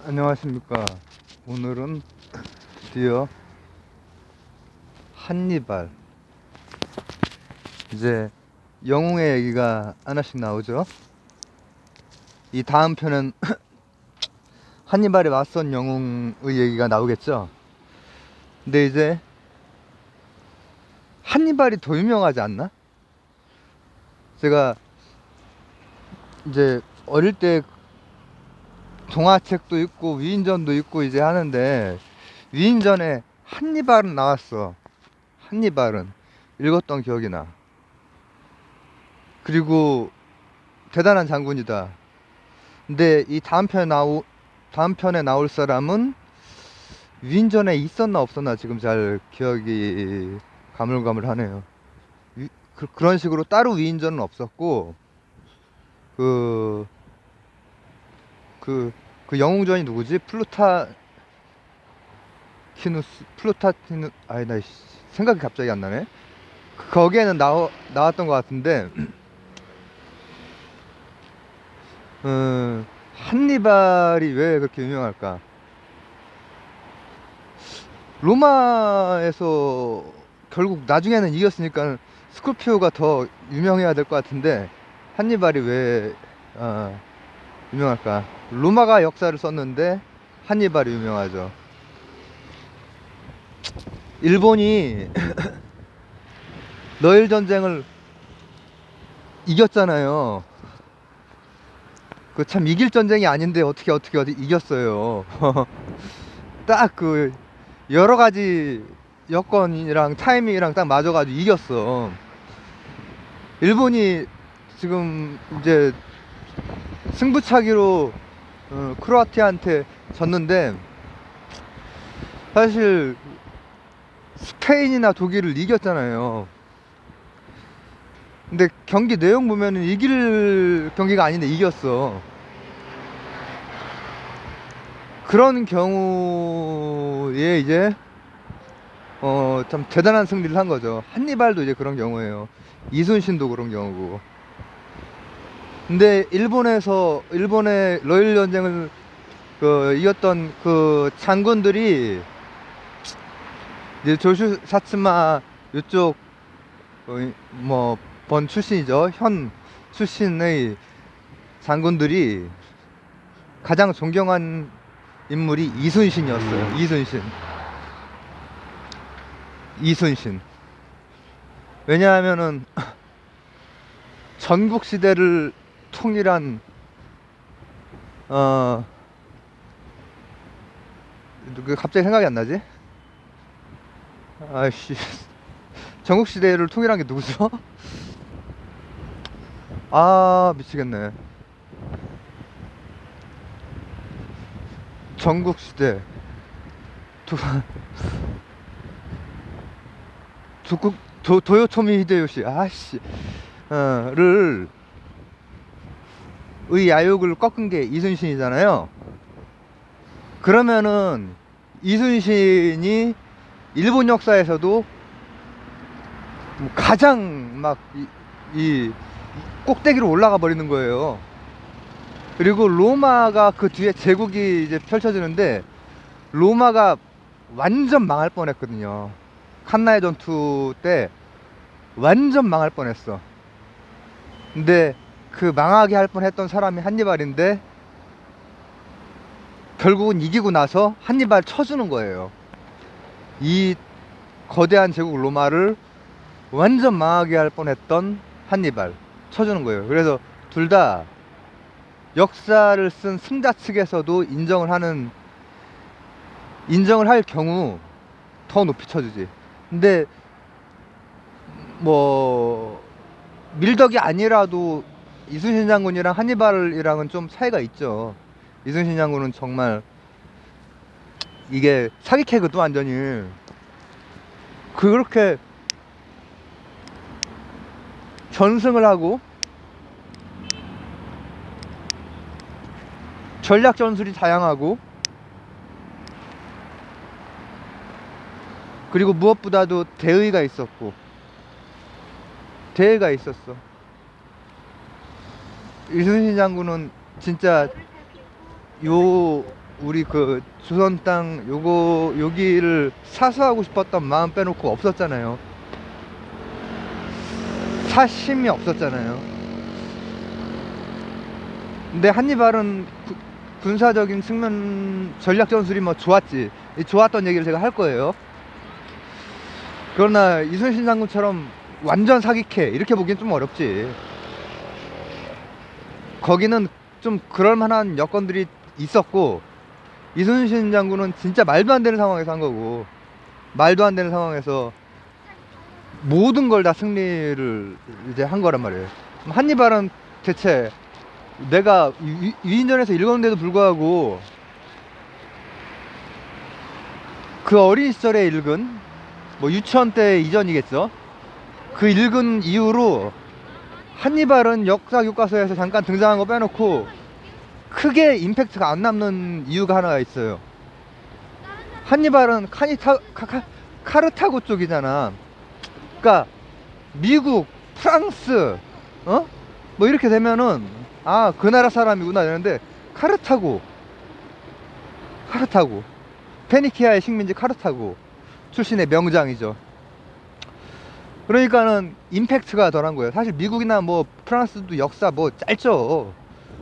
안녕하십니까. 오늘은 드디어 한니발, 이제 영웅의 얘기가 하나씩 나오죠. 이 다음 편은 한니발에 맞선 영웅의 얘기가 나오겠죠. 근데 이제 한니발이 더 유명하지 않나? 제가 이제 어릴 때 동화책도 있고 위인전도 있고 이제 하는데, 위인전에 한니발은 나왔어. 한니발은 읽었던 기억이 나. 그리고 대단한 장군이다. 근데 이 다음 편에 나올 사람은 위인전에 있었나 없었나 지금 잘 기억이 가물가물하네요. 그런 식으로 따로 위인전은 없었고, 그, 그, 그 영웅전이 누구지? 플루타티누스, 아니, 생각이 갑자기 안 나네? 거기에는 나왔던 것 같은데, 한니발이 왜 그렇게 유명할까? 로마에서 결국 나중에는 이겼으니까 스콜피오가 더 유명해야 될 것 같은데, 한니발이 왜 유명할까? 로마가 역사를 썼는데 한니발이 유명하죠. 일본이 러일 전쟁을 이겼잖아요. 그 참 이길 전쟁이 아닌데 어떻게 이겼어요. 딱 그 여러 가지 여건이랑 타이밍이랑 딱 맞아가지고 이겼어. 일본이 지금 이제 승부차기로 크로아티아한테 졌는데, 사실 스페인이나 독일을 이겼잖아요. 근데 경기 내용 보면은 이길 경기가 아닌데 이겼어. 그런 경우에 이제 참 대단한 승리를 한 거죠. 한니발도 이제 그런 경우예요. 이순신도 그런 경우고. 근데 일본의 러일 전쟁을 이겼던 그 장군들이 이제 조슈 사츠마 이쪽 번 출신이죠. 현 출신의 장군들이 가장 존경한 인물이 이순신이었어요. 이순신. 왜냐하면은 전국 시대를 통일한, 갑자기 생각이 안 나지? 아이씨. 전국 시대를 통일한 게 누구죠? 아, 미치겠네. 전국 시대. 도, 도요토미 히데요시. 아씨. 의 야욕을 꺾은 게 이순신이잖아요. 그러면은 이순신이 일본 역사에서도 가장 막 이 꼭대기로 올라가 버리는 거예요. 그리고 로마가 그 뒤에 제국이 이제 펼쳐지는데, 로마가 완전 망할 뻔했거든요. 칸나의 전투 때 완전 망할 뻔했어. 근데 그 망하게 할 뻔했던 사람이 한니발인데, 결국은 이기고 나서 한니발 쳐주는 거예요. 이 거대한 제국 로마를 완전 망하게 할 뻔했던 한니발 쳐주는 거예요. 그래서 둘 다 역사를 쓴 승자 측에서도 인정을 할 경우 더 높이 쳐주지. 근데 뭐 밀덕이 아니라도 이순신 장군이랑 한니발이랑은 좀 차이가 있죠. 이순신 장군은 정말 이게 사기 캐거도 완전히 그렇게 전승을 하고 전략 전술이 다양하고, 그리고 무엇보다도 대의가 있었어. 이순신 장군은 진짜 요 우리 그 조선 땅 요거 여기를 사수하고 싶었던 마음 빼놓고 없었잖아요. 사심이 없었잖아요. 근데 한니발은 군사적인 측면 전략 전술이 뭐 좋았지. 좋았던 얘기를 제가 할 거예요. 그러나 이순신 장군처럼 완전 사기캐 이렇게 보기엔 좀 어렵지. 거기는 좀 그럴 만한 여건들이 있었고, 이순신 장군은 진짜 말도 안 되는 상황에서 한 거고, 말도 안 되는 상황에서 모든 걸 다 승리를 이제 한 거란 말이에요. 한니발은 대체 내가 위인전에서 읽었는데도 불구하고 그 어린 시절에 읽은, 뭐 유치원 때 이전이겠죠, 그 읽은 이후로 한니발은 역사 교과서에서 잠깐 등장한 거 빼놓고 크게 임팩트가 안 남는 이유가 하나가 있어요. 한니발은 카르타고 쪽이잖아. 그러니까 미국, 프랑스, 뭐 이렇게 되면은 아, 그 나라 사람이구나 이러는데, 카르타고 페니키아의 식민지 카르타고 출신의 명장이죠. 그러니까는 임팩트가 덜한 거예요. 사실 미국이나 뭐 프랑스도 역사 뭐 짧죠.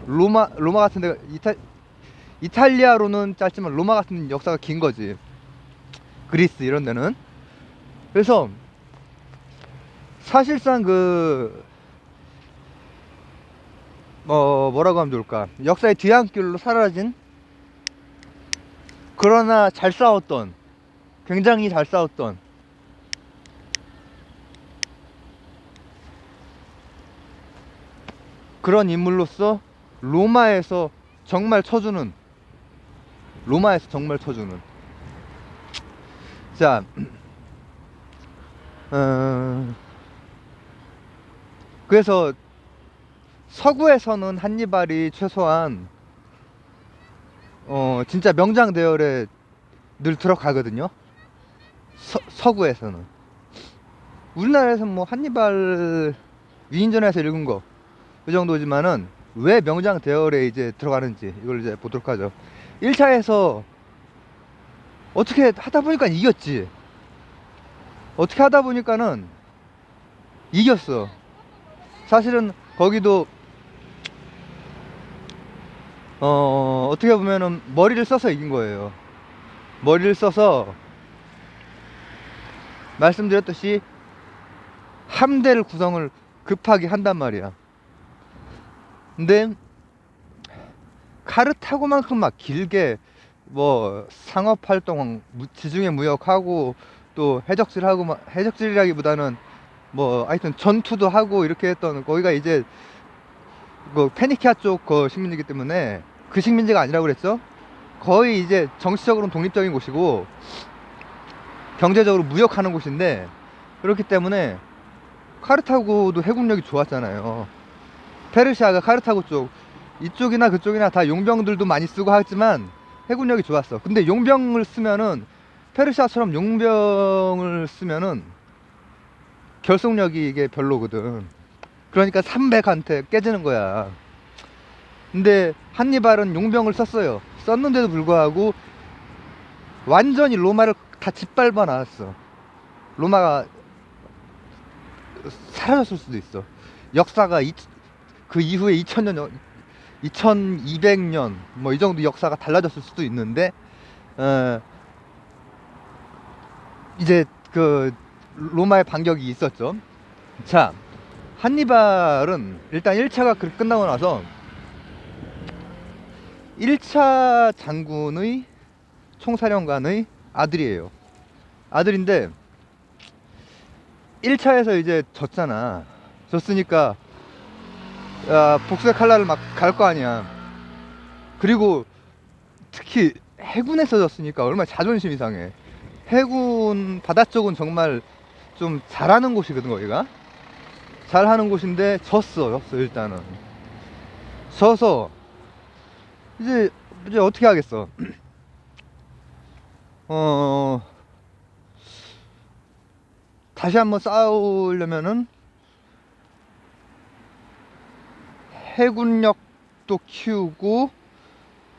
로마 같은 데가 이탈리아로는 짧지만 로마 같은 역사가 긴 거지. 그리스 이런 데는. 그래서 사실상 뭐라고 하면 좋을까, 역사의 뒤안길로 사라진, 그러나 잘 싸웠던, 굉장히 잘 싸웠던 그런 인물로서 로마에서 정말 쳐주는, 자, 그래서 서구에서는 한니발이 최소한 진짜 명장 대열에 늘 들어가거든요. 서구에서는. 우리나라에서는 뭐 한니발 위인전에서 읽은 거 그 정도지만은 왜 명장 대열에 이제 들어가는지 이걸 이제 보도록 하죠. 1차에서 어떻게 하다 보니까 이겼지. 어떻게 하다 보니까는 이겼어. 사실은 거기도 어떻게 보면은 머리를 써서 이긴 거예요. 머리를 써서 말씀드렸듯이 함대를 구성을 급하게 한단 말이야. 근데 카르타고만큼 막 길게 뭐 상업활동, 지중해 무역하고 또 해적질하고, 해적질이라기보다는 뭐 하여튼 전투도 하고 이렇게 했던, 거기가 이제 그 페니키아 쪽 그 식민지이기 때문에, 그 식민지가 아니라고 그랬죠. 거의 이제 정치적으로는 독립적인 곳이고 경제적으로 무역하는 곳인데, 그렇기 때문에 카르타고도 해군력이 좋았잖아요. 페르시아가 카르타고 쪽, 이쪽이나 그쪽이나 다 용병들도 많이 쓰고 하지만 해군력이 좋았어. 근데 용병을 쓰면은, 페르시아처럼 용병을 쓰면은 결속력이 이게 별로거든. 그러니까 300한테 깨지는 거야. 근데 한니발은 용병을 썼어요. 썼는데도 불구하고 완전히 로마를 다 짓밟아 놨어. 로마가 사라졌을 수도 있어. 역사가 그 이후에 2000년, 2200년 뭐 이 정도 역사가 달라졌을 수도 있는데, 이제 그 로마의 반격이 있었죠. 자, 한니발은 일단 1차가 끝나고 나서 1차 장군의 총사령관의 아들이에요. 아들인데 1차에서 이제 졌잖아. 졌으니까 복수의 칼날을 막 갈 거 아니야. 그리고 특히 해군에서 졌으니까 얼마나 자존심이 상해. 해군 바다 쪽은 정말 좀 잘하는 곳이거든. 거기가 잘하는 곳인데 졌어 일단은. 져서 이제 어떻게 하겠어. 다시 한번 싸우려면은 해군력도 키우고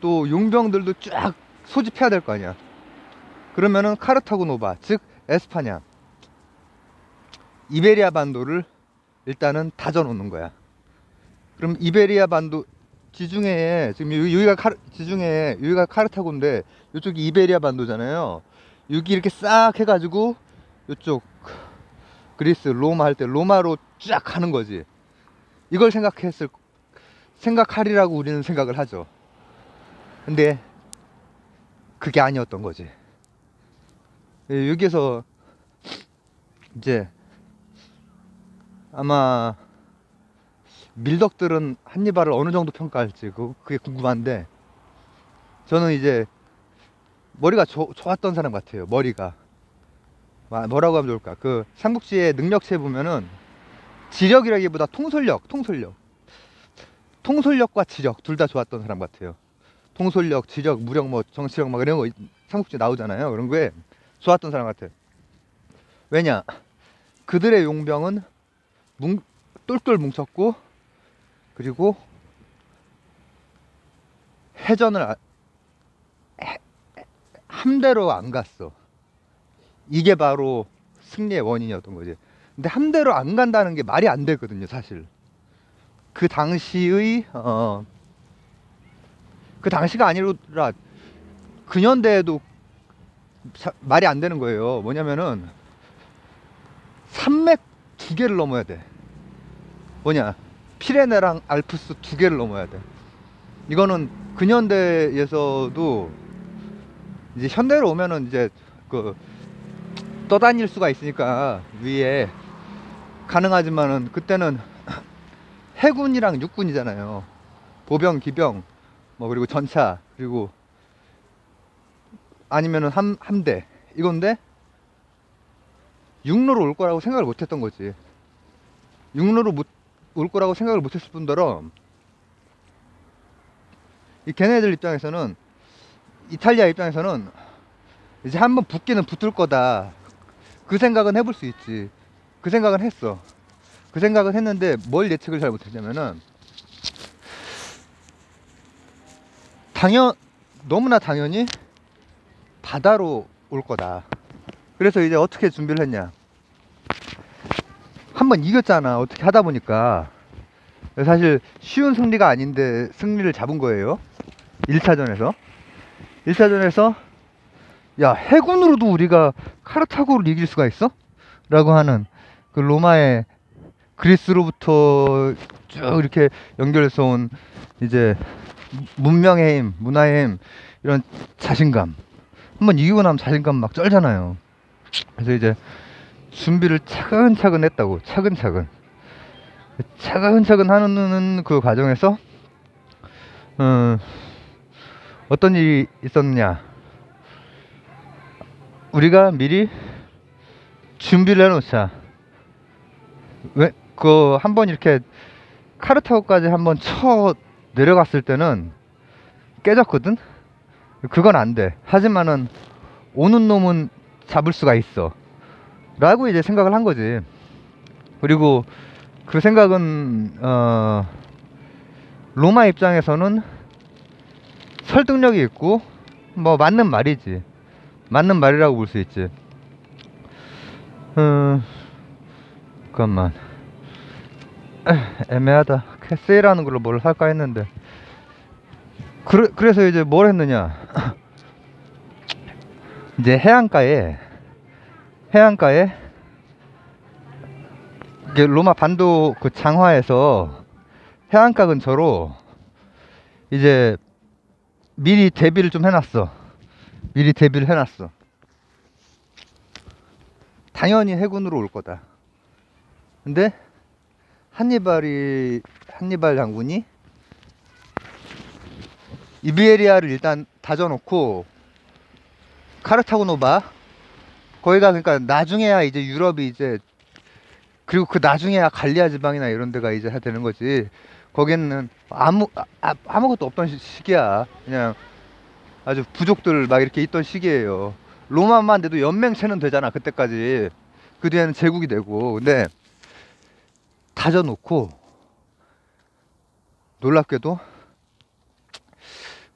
또 용병들도 쫙 소집해야 될 거 아니야. 그러면은 카르타고 노바, 즉 에스파냐, 이베리아 반도를 일단은 다져 놓는 거야. 그럼 이베리아 반도 지중해에 지금 지중해에 여기가 카르타고인데 이쪽이 이베리아 반도잖아요. 여기 이렇게 싹 해가지고 이쪽 그리스 로마 할 때 로마로 쫙 가는 거지. 이걸 생각하리라고 우리는 생각을 하죠. 근데 그게 아니었던 거지. 여기에서 이제 아마 밀덕들은 한니발을 어느 정도 평가할지 그게 궁금한데, 저는 이제 머리가 좋았던 사람 같아요. 머리가 뭐라고 하면 좋을까? 그 삼국지의 능력치에 보면은 지력이라기보다 통솔력과 지력 둘 다 좋았던 사람 같아요. 통솔력, 지력, 무력, 뭐 정치력 막 이런 거 삼국지 나오잖아요. 그런 거에 좋았던 사람 같아요. 왜냐? 그들의 용병은 똘똘 뭉쳤고, 그리고 해전을 함대로 안 갔어. 이게 바로 승리의 원인이었던 거지. 근데 함대로 안 간다는 게 말이 안 되거든요, 사실. 그 당시의 그 당시가 아니라 근현대에도 말이 안 되는 거예요. 뭐냐면은 산맥 두 개를 넘어야 돼. 뭐냐? 피레네랑 알프스 두 개를 넘어야 돼. 이거는 근현대에서도 이제 현대로 오면은 이제 그 떠다닐 수가 있으니까 위에 가능하지만은 그때는 해군이랑 육군이잖아요. 보병, 기병, 뭐 그리고 전차, 그리고 아니면은 함대 이건데 육로로 올 거라고 생각을 못 했던 거지. 육로로 올 거라고 생각을 못 했을 뿐더러 이 걔네들 입장에서는, 이탈리아 입장에서는 이제 한번 붙기는 붙을 거다. 그 생각은 해볼 수 있지. 그 생각은 했어. 그 생각은 했는데 뭘 예측을 잘 못했냐면은, 너무나 당연히 바다로 올 거다. 그래서 이제 어떻게 준비를 했냐. 한번 이겼잖아. 어떻게 하다 보니까. 사실 쉬운 승리가 아닌데 승리를 잡은 거예요. 1차전에서. 1차전에서 야, 해군으로도 우리가 카르타고를 이길 수가 있어? 라고 하는 그 로마의 그리스로부터 쭉 이렇게 연결해서 온 이제 문명의 힘, 문화의 힘, 이런 자신감. 한번 이기고 나면 자신감 막 쩔잖아요. 그래서 이제 준비를 차근차근 했다고. 차근차근 하는 그 과정에서 어떤 일이 있었느냐. 우리가 미리 준비를 해놓자. 왜 그 한번 이렇게 카르타고까지 한번 쳐 내려갔을 때는 깨졌거든. 그건 안 돼. 하지만은 오는 놈은 잡을 수가 있어. 라고 이제 생각을 한 거지. 그리고 그 생각은 로마 입장에서는 설득력이 있고 뭐 맞는 말이지. 맞는 말이라고 볼 수 있지. 잠깐만. 애매하다. 세일하는 걸로 뭘 할까 했는데. 그래서 이제 뭘 했느냐. 이제 해안가에 이게 로마 반도 그 장화에서 해안가 근처로 이제 미리 대비를 좀 해놨어. 당연히 해군으로 올 거다. 근데 한니발 장군이 이베리아를 일단 다져놓고 카르타고 노바, 거기가 그러니까 나중에야 이제 유럽이 이제, 그리고 그 나중에야 갈리아 지방이나 이런 데가 이제 되는 거지. 거기는 아무것도 없던 시기야. 그냥 아주 부족들 막 이렇게 있던 시기예요. 로마만 돼도 연맹체는 되잖아 그때까지. 그 뒤에는 제국이 되고. 근데 다져놓고 놀랍게도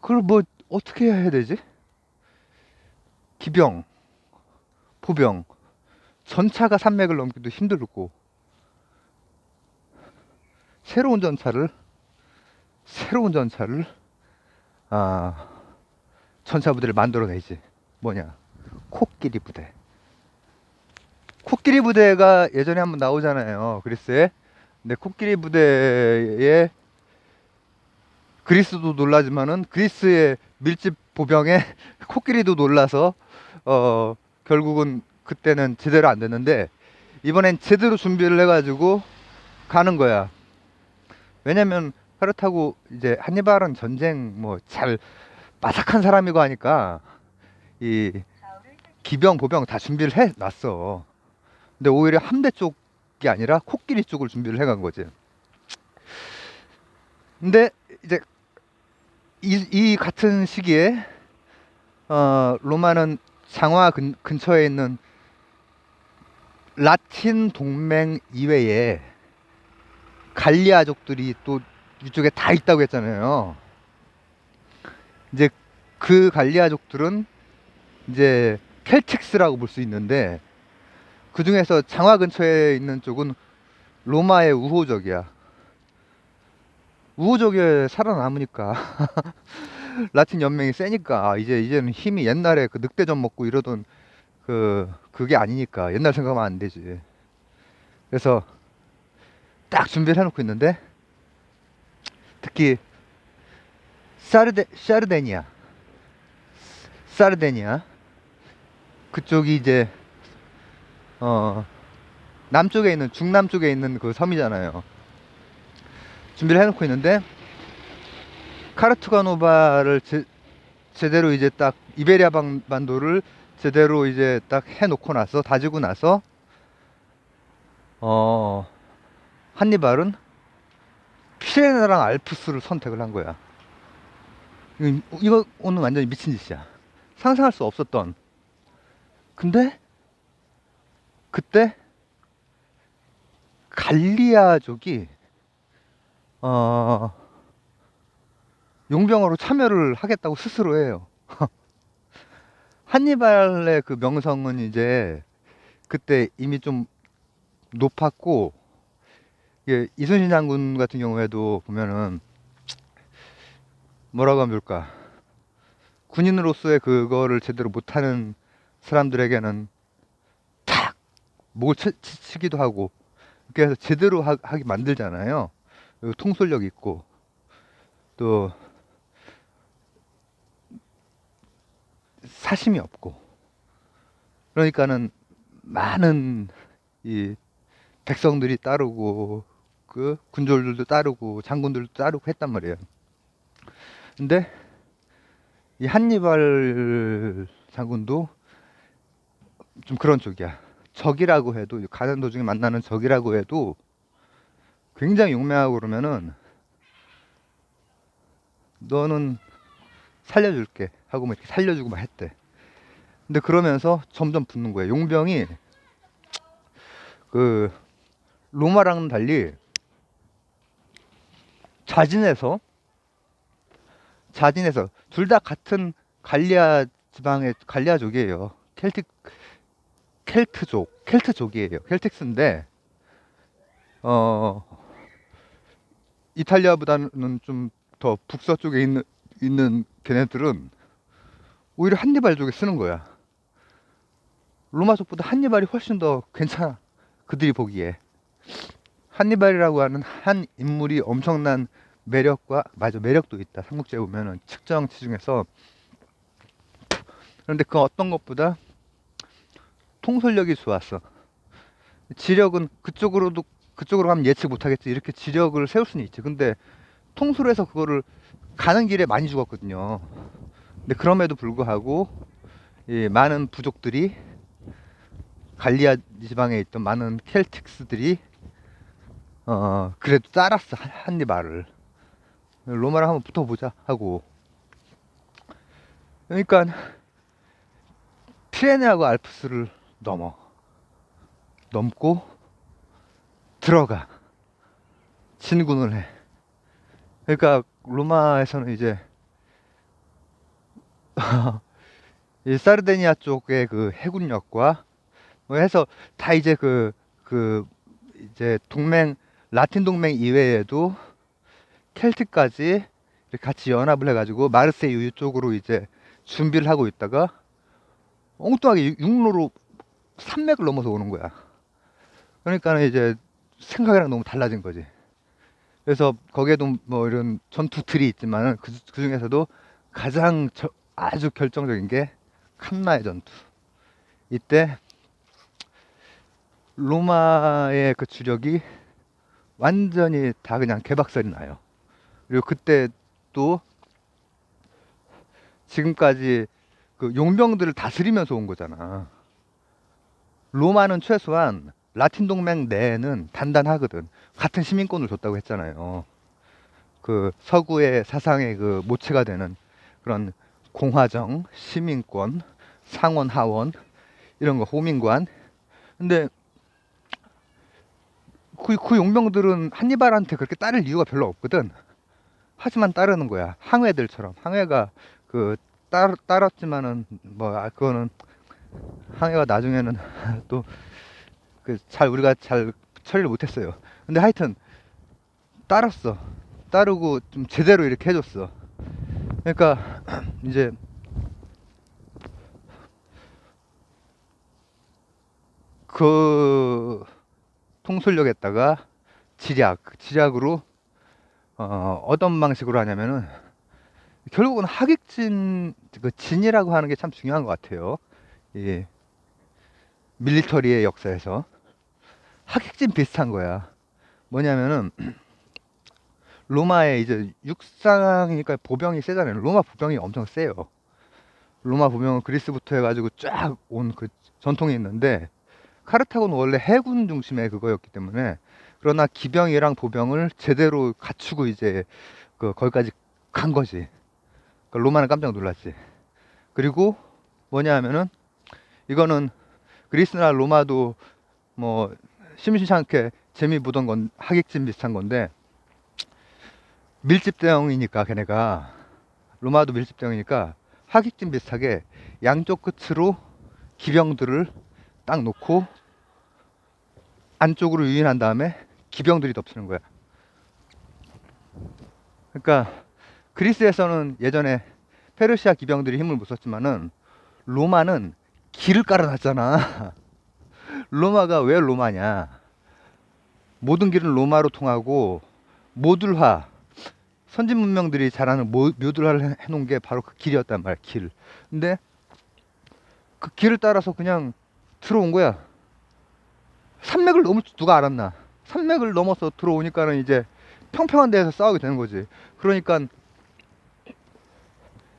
그걸 뭐 어떻게 해야 되지? 기병, 보병, 전차가 산맥을 넘기도 힘들고 새로운 전차를 새로운 전차를 아 전차 부대를 만들어내지. 뭐냐? 코끼리 부대. 코끼리 부대가 예전에 한번 나오잖아요, 그리스에. 근데 코끼리 부대에 그리스도 놀라지만은 그리스의 밀집 보병에 코끼리도 놀라서 어 결국은 그때는 제대로 안 됐는데 이번엔 제대로 준비를 해가지고 가는 거야. 왜냐면 그렇다고 이제 한니발은 전쟁 뭐 잘 빠삭한 사람이고 하니까 이 기병 보병 다 준비를 해 놨어. 근데 오히려 함대 쪽이 아니라 코끼리 쪽을 준비를 해간 거지. 근데 이제 이 같은 시기에 로마는 장화 근처에 있는 라틴 동맹 이외에 갈리아족들이 또 이쪽에 다 있다고 했잖아요. 이제 그 갈리아족들은 이제 켈틱스라고 볼 수 있는데 그 중에서 장화 근처에 있는 쪽은 로마의 우호적이야. 우호적에 살아남으니까 라틴 연맹이 세니까 이제는 힘이 옛날에 그 늑대전 먹고 이러던 그게 아니니까 옛날 생각하면 안 되지. 그래서 딱 준비를 해놓고 있는데 특히 샤르데니아 사르데니아 그쪽이 이제 어 남쪽에 있는 중남쪽에 있는 그 섬이잖아요. 준비를 해놓고 있는데 카르투가노바를 제대로 이제 딱 이베리아 반도를 제대로 이제 딱 해놓고 나서 다지고 나서 어 한니발은 피레네랑 알프스를 선택을 한 거야. 이거 오늘 완전히 미친 짓이야. 상상할 수 없었던. 근데 그때 갈리아족이 어 용병으로 참여를 하겠다고 스스로 해요. 한니발의 그 명성은 이제 그때 이미 좀 높았고 이게 이순신 장군 같은 경우에도 보면은 뭐라고 하면 좋을까, 군인으로서의 그거를 제대로 못하는 사람들에게는 탁 목을 치기도 하고 그래서 제대로 하게 만들잖아요. 그리고 통솔력 있고 또 사심이 없고 그러니까는 많은 이 백성들이 따르고 그 군졸들도 따르고 장군들도 따르고 했단 말이에요. 근데 이 한니발 장군도 좀 그런 쪽이야. 적이라고 해도 가는 도중에 만나는 적이라고 해도 굉장히 용맹하고 그러면은 너는 살려줄게 하고 뭐 이렇게 살려주고 막 했대. 근데 그러면서 점점 붙는 거예요. 용병이 그 로마랑은 달리 자진해서 둘 다 같은 갈리아 지방의 갈리아족이에요. 켈트족이에요. 켈틱스인데 어 이탈리아보다는 좀 더 북서쪽에 있는 걔네들은 오히려 한니발족에 쓰는 거야. 로마족보다 한니발이 훨씬 더 괜찮아. 그들이 보기에 한니발이라고 하는 한 인물이 엄청난 매력과 맞아 매력도 있다. 삼국지에 보면은 측정치 중에서. 그런데 그 어떤 것보다 통솔력이 좋았어. 지력은 그쪽으로 가면 예측 못하겠지. 이렇게 지력을 세울 수는 있지. 근데 통솔해서 그거를 가는 길에 많이 죽었거든요. 근데 그럼에도 불구하고 이 많은 부족들이 갈리아 지방에 있던 많은 켈틱스들이 그래도 따랐어 한니발을. 로마랑 한번 붙어보자 하고. 그러니까 피레네하고 알프스를 넘고 들어가 진군을 해. 그러니까 로마에서는 이제 이 사르데니아 쪽의 그 해군력과 뭐 해서 다 이제 이제 라틴 동맹 이외에도 켈트까지 이렇게 같이 연합을 해가지고 마르세유 쪽으로 이제 준비를 하고 있다가 엉뚱하게 육로로 산맥을 넘어서 오는 거야. 그러니까 이제 생각이랑 너무 달라진 거지. 그래서 거기에도 뭐 이런 전투들이 있지만 그 중에서도 가장 아주 결정적인 게 캄나의 전투. 이때 로마의 그 주력이 완전히 다 그냥 개박살이 나요. 그리고 그때 또 지금까지 그 용병들을 다스리면서 온 거잖아. 로마는 최소한 라틴 동맹 내에는 단단하거든. 같은 시민권을 줬다고 했잖아요. 그 서구의 사상의 그 모체가 되는 그런 공화정, 시민권, 상원, 하원 이런 거 호민관. 근데 그 용병들은 한니발한테 그렇게 따를 이유가 별로 없거든. 하지만 따르는 거야. 항해들처럼. 항해가 따랐지만은 그거는 항해가 나중에는 또 우리가 잘 처리를 못했어요. 근데 하여튼 따랐어. 따르고 좀 제대로 이렇게 해줬어. 그러니까 이제 그 통솔력에다가 지략으로 어떤 방식으로 하냐면은 결국은 하객진 진이라고 하는 게 참 중요한 것 같아요. 이 밀리터리의 역사에서 하객진 비슷한 거야. 뭐냐면은 로마의 이제 육상이니까 보병이 세잖아요. 로마 보병이 엄청 세요. 로마 보병은 그리스부터 해가지고 쫙 온 그 전통이 있는데 카르타고는 원래 해군 중심의 그거였기 때문에 그러나 기병이랑 보병을 제대로 갖추고 이제 거기까지 간 거지. 그러니까 로마는 깜짝 놀랐지. 그리고 뭐냐 하면은 이거는 그리스나 로마도 뭐 심심치 않게 재미 보던 건 하객진 비슷한 건데 밀집 대형이니까 걔네가 로마도 밀집 대형이니까 하객진 비슷하게 양쪽 끝으로 기병들을 딱 놓고 안쪽으로 유인한 다음에 기병들이 덮치는 거야. 그러니까 그리스에서는 예전에 페르시아 기병들이 힘을 못 썼지만은 로마는 길을 깔아놨잖아. 로마가 왜 로마냐? 모든 길은 로마로 통하고 모듈화, 선진 문명들이 잘하는 모듈화를 해놓은 게 바로 그 길이었단 말이야. 길. 근데 그 길을 따라서 그냥 들어온 거야. 산맥을 넘을 줄 누가 알았나? 산맥을 넘어서 들어오니까는 이제 평평한 데에서 싸우게 되는 거지. 그러니까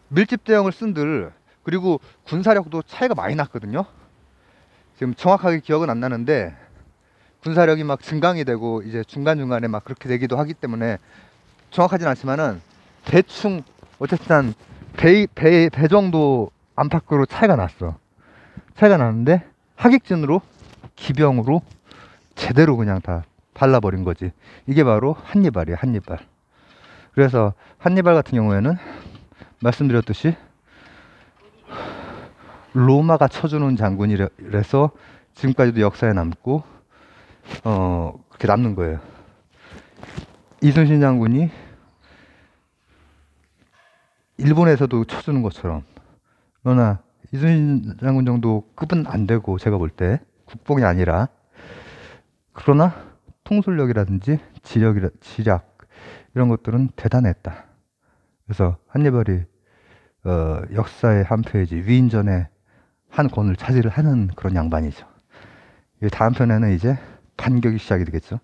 밀집 대형을 쓴들 그리고 군사력도 차이가 많이 났거든요. 지금 정확하게 기억은 안 나는데 군사력이 막 증강이 되고 이제 중간중간에 막 그렇게 되기도 하기 때문에 정확하진 않지만은 대충 어쨌든 배 정도 안팎으로 차이가 났어. 차이가 나는데 하객진으로 기병으로 제대로 그냥 다 발라버린 거지. 이게 바로 한니발이야. 한니발. 그래서 한니발 같은 경우에는 말씀드렸듯이 로마가 쳐주는 장군이라서 지금까지도 역사에 남고 그렇게 남는 거예요. 이순신 장군이 일본에서도 쳐주는 것처럼. 그러나 이순신 장군 정도 급은 안 되고 제가 볼 때 국뽕이 아니라 그러나 통솔력이라든지 지략 이런 것들은 대단했다. 그래서 한니발이 역사의 한 페이지 위인전에 한 권을 차지를 하는 그런 양반이죠. 다음 편에는 이제 반격이 시작이 되겠죠.